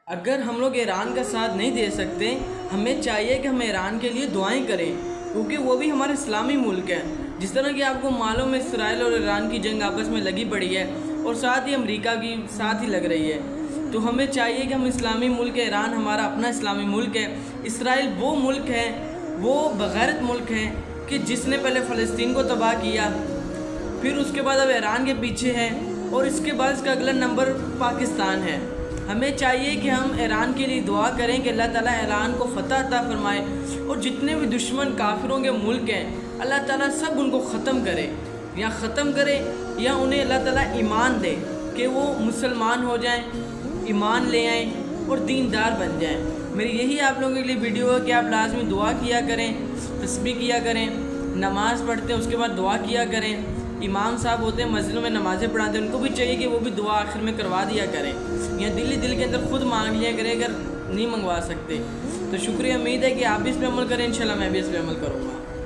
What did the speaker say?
اگر ہم لوگ ایران کا ساتھ نہیں دے سکتے، ہمیں چاہیے کہ ہم ایران کے لیے دعائیں کریں، کیونکہ وہ بھی ہمارا اسلامی ملک ہے۔ جس طرح کہ آپ کو معلوم ہے اسرائیل اور ایران کی جنگ آپس میں لگی پڑی ہے، اور ساتھ ہی امریکہ کی ساتھ ہی لگ رہی ہے۔ تو ہمیں چاہیے کہ ہم اسلامی ملک، ایران ہمارا اپنا اسلامی ملک ہے، اسرائیل وہ ملک ہے، وہ بغیرت ملک ہے کہ جس نے پہلے فلسطین کو تباہ کیا، پھر اس کے بعد اب ایران کے پیچھے ہے، اور اس کے بعد اس کا اگلا نمبر پاکستان ہے۔ ہمیں چاہیے کہ ہم ایران کے لیے دعا کریں کہ اللہ تعالیٰ ایران کو فتح عطا فرمائے، اور جتنے بھی دشمن کافروں کے ملک ہیں اللہ تعالیٰ سب ان کو ختم کرے، یا انہیں اللہ تعالیٰ ایمان دے کہ وہ مسلمان ہو جائیں، ایمان لے آئیں اور دیندار بن جائیں۔ میری یہی آپ لوگوں کے لیے ویڈیو ہے کہ آپ لازمی دعا کیا کریں، تسبیح کیا کریں، نماز پڑھتے ہیں اس کے بعد دعا کیا کریں۔ امام صاحب ہوتے ہیں مسجدوں میں نمازیں پڑھاتے ہیں، ان کو بھی چاہیے کہ وہ بھی دعا آخر میں کروا دیا کریں، یا دل کے اندر خود مانگ لیا کریں اگر نہیں منگوا سکتے۔ تو شکریہ، امید ہے کہ آپ بھی اس پہ عمل کریں، انشاءاللہ میں بھی اس پہ عمل کروں گا۔